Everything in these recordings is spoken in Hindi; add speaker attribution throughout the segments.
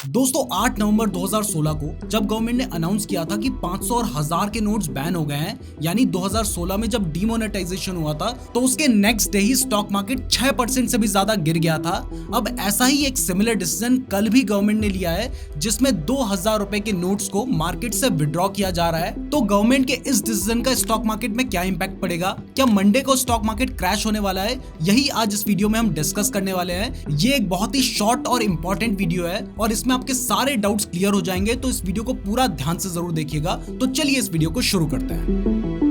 Speaker 1: दोस्तों 8 नवंबर 2016 को जब गवर्नमेंट ने अनाउंस किया था कि 500 और 1000 के नोट्स बैन हो गए हैं, यानी 2016 में जब डीमोनेटाइजेशन हुआ था तो उसके नेक्स्ट डे ही स्टॉक मार्केट 6% से भी ज्यादा गिर गया था। अब ऐसा ही एक सिमिलर डिसीजन कल भी गवर्नमेंट ने लिया है, जिसमें 2000 रुपए के नोट्स को मार्केट से विड्रॉ किया जा रहा है। तो गवर्नमेंट के इस डिसीजन का स्टॉक मार्केट में क्या इंपैक्ट पड़ेगा, क्या मंडे को स्टॉक मार्केट क्रैश होने वाला है, यही आज इस वीडियो में हम डिस्कस करने वाले हैं। ये एक बहुत ही शॉर्ट और इंपॉर्टेंट वीडियो है और इसमें आपके सारे डाउट्स क्लियर हो जाएंगे, तो इस वीडियो को पूरा ध्यान से जरूर देखिएगा। तो चलिए इस वीडियो को शुरू करते हैं।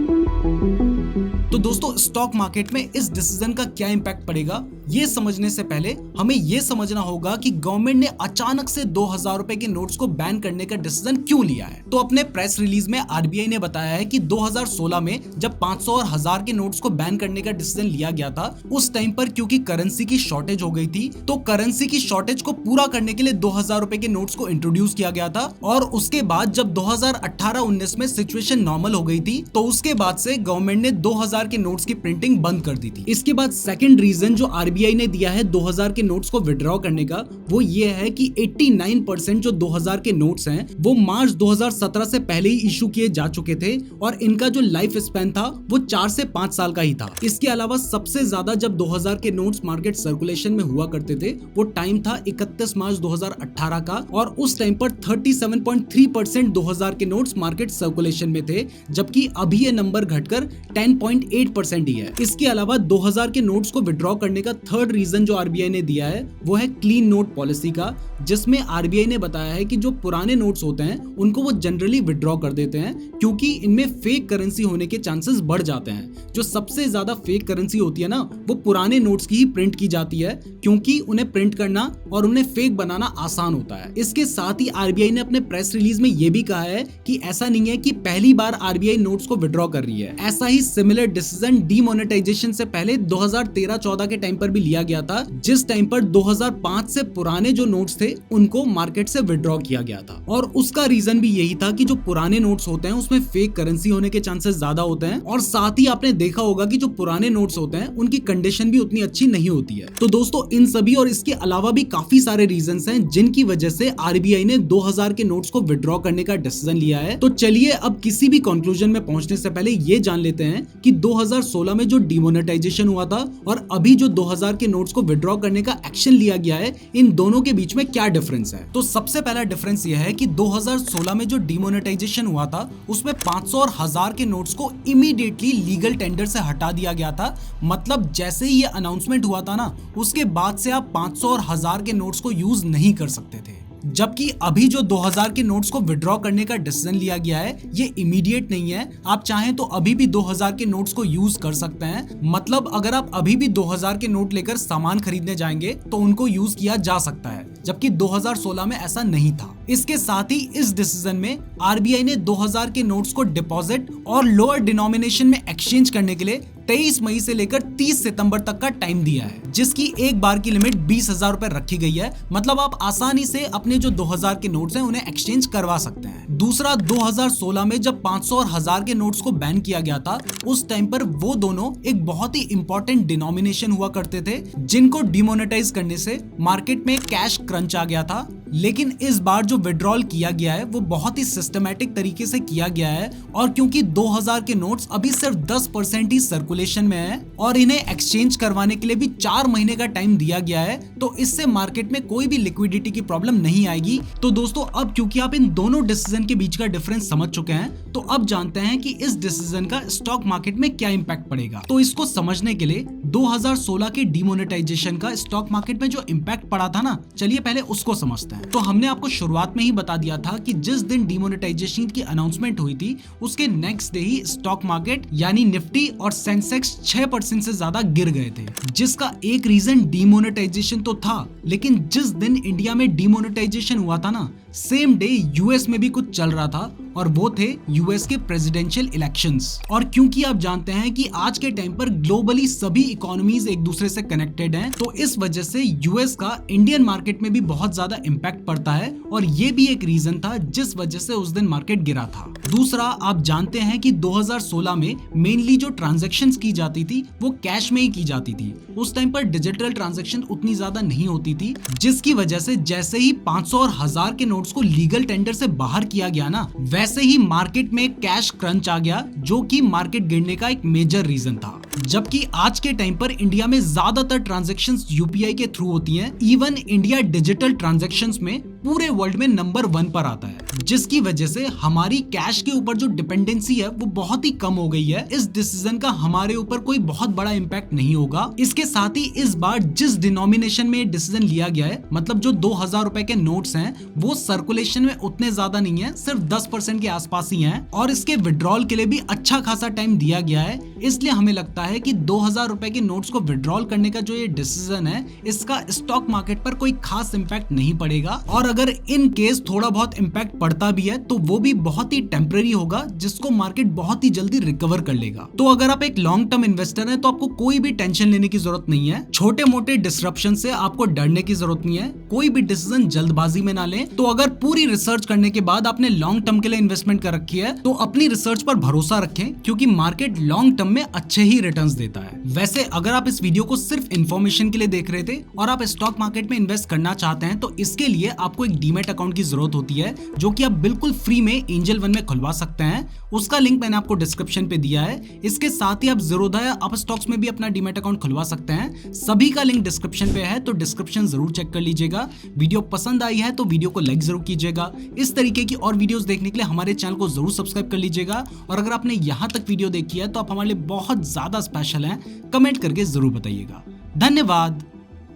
Speaker 1: तो दोस्तों स्टॉक मार्केट में इस डिसीजन का क्या इंपैक्ट पड़ेगा, ये समझने से पहले हमें ये समझना होगा कि गवर्नमेंट ने अचानक से 2000 रुपए के नोट्स को बैन करने का डिसीजन क्यों लिया है। तो अपने प्रेस रिलीज में आरबीआई ने बताया है कि 2016 में जब 500 और 1000 के नोट्स को बैन करने का डिसीजन लिया गया था, उस टाइम पर क्योंकि करेंसी की शॉर्टेज हो गई थी, तो करेंसी की शॉर्टेज को पूरा करने के लिए 2000 रुपए के नोट्स को इंट्रोड्यूस किया गया था। और उसके बाद जब 2018-19 में सिचुएशन नॉर्मल हो गई थी, तो उसके बाद से गवर्नमेंट ने 2000 के नोट्स की प्रिंटिंग बंद कर दी थी। इसके बाद सेकंड रीजन जो आरबीआई ने दिया है 2000 के नोट्स को विड्रॉ करने का, वो ये है कि 89% जो 2000 के नोट्स हैं वो मार्च 2017 से पहले ही इशू किए जा चुके थे और इनका जो लाइफ स्पैन था वो 4 से 5 साल का ही था। इसके अलावा सबसे ज्यादा जब 2000 के नोट्स मार्केट सर्कुलेशन में हुआ करते थे वो टाइम था 31 मार्च 2018 का, और उस टाइम पर 37.3% 2000 के नोट्स मार्केट सर्कुलेशन में थे, जबकि अभी ये नंबर घटकर 10.8% ही है। इसके अलावा 2000 के नोट्स को विड्रॉ करने का थर्ड रीजन जो आरबीआई ने दिया है वो है क्लीन नोट पॉलिसी का, जिसमें आरबीआई ने बताया है कि जो पुराने नोट्स होते हैं उनको वो जनरली विड्रॉ कर देते हैं क्योंकि इनमें फेक करेंसी होने के चांसेस बढ़ जाते हैं। जो सबसे ज्यादा फेक करेंसी होती है ना, वो पुराने नोट्स की ही प्रिंट की जाती है क्योंकि उन्हें प्रिंट करना और उन्हें फेक बनाना आसान होता है। इसके साथ ही आरबीआई ने अपने प्रेस रिलीज में ये भी कहा है कि ऐसा नहीं है कि पहली बार आरबीआई नोट्स को विड्रॉ कर रही है। ऐसा ही सिमिलर डिसीजन डीमोनेटाइजेशन से पहले 2013-14 के टाइम पर भी लिया गया था, जिस टाइम पर 2005 से पुराने जो नोट्स थे उनको मार्केट से विड्रॉ किया गया था। और उसका रीजन भी यही था कि जो पुराने नोट्स होते हैं उसमें फेक करेंसी होने के चांसेस ज्यादा होते हैं, और साथ ही आपने देखा होगा कि जो पुराने नोट्स होते हैं उनकी कंडीशन भी उतनी अच्छी नहीं होती है। तो दोस्तों इन सभी और इसके अलावा भी काफी सारे रीजंस हैं जिनकी वजह से आरबीआई ने 2000 के नोट्स को विड्रॉ करने का डिसीजन लिया है। तो चलिए अब किसी भी कंक्लूजन में पहुंचने से पहले ये जान लेते हैं कि 2016 में जो डीमोनेटाइजेशन हुआ था और अभी जो 2000 के नोट्स को विड्रॉ करने का एक्शन लिया गया है, इन दोनों के बीच में क्या डिफरेंस है। तो सबसे पहला डिफरेंस यह है कि 2016 में जो डीमोनेटाइजेशन हुआ था उसमें 500 और 1000 के नोट्स को इमीडिएटली लीगल टेंडर से हटा दिया गया था। मतलब जैसे ही ये अनाउंसमेंट हुआ था ना, उसके बाद से आप 500 और 1000 के नोट्स को यूज नहीं कर सकते थे। जबकि अभी जो 2000 के नोट्स को विड्रॉ करने का डिसीजन लिया गया है ये इमीडिएट नहीं है। आप चाहें तो अभी भी 2000 के नोट्स को यूज कर सकते हैं। मतलब अगर आप अभी भी 2000 के नोट लेकर सामान खरीदने जाएंगे तो उनको यूज किया जा सकता है, जबकि 2016 में ऐसा नहीं था। इसके साथ ही इस डिसीजन में आरबीआई ने 2000 के नोट्स को डिपॉजिट और लोअर डिनोमिनेशन में एक्सचेंज करने के लिए 23 मई से लेकर 30 सितंबर तक का टाइम दिया है, जिसकी एक बार की लिमिट 20,000 रुपए रखी गई है। मतलब आप आसानी से अपने जो 2000 के नोट्स हैं उन्हें एक्सचेंज करवा सकते हैं। दूसरा, 2016 में जब 500 और 1000 के नोट्स को बैन किया गया था उस टाइम पर वो दोनों एक बहुत ही इंपॉर्टेंट डिनोमिनेशन हुआ करते थे, जिनको डिमोनेटाइज करने से मार्केट में कैश क्रंच आ गया था। लेकिन इस बार जो विड्रॉल किया गया है वो बहुत ही सिस्टमैटिक तरीके से किया गया है, और क्योंकि 2000 के नोट्स अभी सिर्फ 10% ही सर्कुलेशन में है और इन्हें एक्सचेंज करवाने के लिए भी 4 महीने का टाइम दिया गया है, तो इससे मार्केट में कोई भी लिक्विडिटी की प्रॉब्लम नहीं आएगी। तो दोस्तों अब क्योंकि आप इन दोनों डिसीजन के बीच का डिफरेंस समझ चुके हैं, तो अब जानते हैं कि इस डिसीजन का स्टॉक मार्केट में क्या इंपैक्ट पड़ेगा। तो इसको समझने के लिए 2016 के डीमोनेटाइजेशन का स्टॉक मार्केट में जो इंपैक्ट पड़ा था ना, चलिए पहले उसको समझते हैं। तो हमने आपको शुरुआत में ही बता दिया था कि जिस दिन डीमोनेटाइजेशन की अनाउंसमेंट हुई थी उसके नेक्स्ट डे ही स्टॉक मार्केट यानी निफ्टी और सेंसेक्स 6% से ज्यादा गिर गए थे, जिसका एक रीजन डीमोनेटाइजेशन तो था, लेकिन जिस दिन इंडिया में डीमोनेटाइजेशन हुआ था ना, सेम डे यूएस में भी कुछ चल रहा था और वो थे यूएस के प्रेसिडेंशियल इलेक्शंस। और क्योंकि आप जानते हैं कि आज के टाइम पर ग्लोबली सभी इकोनॉमीज एक दूसरे से कनेक्टेड हैं, तो इस वजह से यूएस का इंडियन मार्केट में भी बहुत ज्यादा इम्पैक्ट पड़ता है और ये भी एक रीजन था जिस वजह से उस दिन मार्केट गिरा था। दूसरा, आप जानते हैं कि 2016 में मेनली जो ट्रांजैक्शंस की जाती थी वो कैश में ही की जाती थी। उस टाइम पर डिजिटल ट्रांजैक्शन उतनी ज्यादा नहीं होती थी, जिसकी वजह से जैसे ही 500 और 1000 के नोट्स को लीगल टेंडर से बाहर किया गया ना, वैसे ही मार्केट में कैश क्रंच आ गया, जो कि मार्केट गिरने का एक मेजर रीजन था। जबकि आज के टाइम पर इंडिया में ज्यादातर ट्रांजैक्शंस यूपीआई के थ्रू होती हैं। इवन इंडिया डिजिटल ट्रांजैक्शंस में पूरे वर्ल्ड में नंबर 1 पर आता है, जिसकी वजह से हमारी कैश के ऊपर जो डिपेंडेंसी है वो बहुत ही कम हो गई है। इस डिसीजन का हमारे ऊपर कोई बहुत बड़ा इम्पैक्ट नहीं होगा। इसके साथ ही इस बार जिस डिनोमिनेशन में डिसीजन लिया गया है, मतलब जो 2000 रुपए के नोट्स हैं, वो सर्कुलेशन में उतने ज्यादा नहीं है, सिर्फ 10% के आसपास ही हैं और इसके विड्रॉल के लिए भी अच्छा खासा टाइम दिया गया है। इसलिए हमें लगता है कि 2000 रुपए के नोट्स को विड्रॉल करने का जो ये डिसीजन है, इसका स्टॉक मार्केट पर कोई खास इम्पैक्ट नहीं पड़ेगा। और अगर इन केस थोड़ा बहुत इम्पैक्ट पड़ता भी है तो वो भी बहुत ही टेम्पररी होगा, जिसको मार्केट बहुत ही जल्दी रिकवर कर लेगा। तो अगर आप एक लॉन्ग टर्म इन्वेस्टर हैं तो आपको कोई भी टेंशन लेने की जरूरत नहीं है। छोटे मोटे डिसरप्शन से आपको डरने की जरूरत नहीं है। कोई भी डिसीजन जल्दबाजी में ना लें। तो अगर पूरी रिसर्च करने के बाद आपने लॉन्ग टर्म के लिए इन्वेस्टमेंट कर रखी है तो अपनी रिसर्च पर भरोसा रखें, क्योंकि मार्केट लॉन्ग टर्म में अच्छे ही रिटर्न्स देता है। वैसे अगर आप इस वीडियो को सिर्फ इन्फॉर्मेशन के लिए देख रहे थे और आप स्टॉक मार्केट में इन्वेस्ट करना चाहते हैं तो इसके लिए आपको एक डीमैट अकाउंट की जरूरत होती है, जो कि आप बिल्कुल फ्री में एंजल वन में खुलवा सकते हैं। उसका लिंक मैंने आपको डिस्क्रिप्शन पे दिया है। इसके साथ ही आप ज़ीरोधा या अपस्टॉक्स में भी अपना डीमैट अकाउंट खुलवा सकते हैं। सभी का लिंक डिस्क्रिप्शन पे है, तो डिस्क्रिप्शन जरूर चेक कर लीजिएगा। वीडियो पसंद आई है तो वीडियो को लाइक जरूर कीजिएगा। इस तरीके की और वीडियोस देखने के लिए हमारे चैनल को जरूर सब्सक्राइब कर लीजिएगा। और अगर आपने यहाँ तक वीडियो देखी है तो आप हमारे लिए बहुत ज्यादा स्पेशल हैं, कमेंट करके जरूर बताइएगा। धन्यवाद।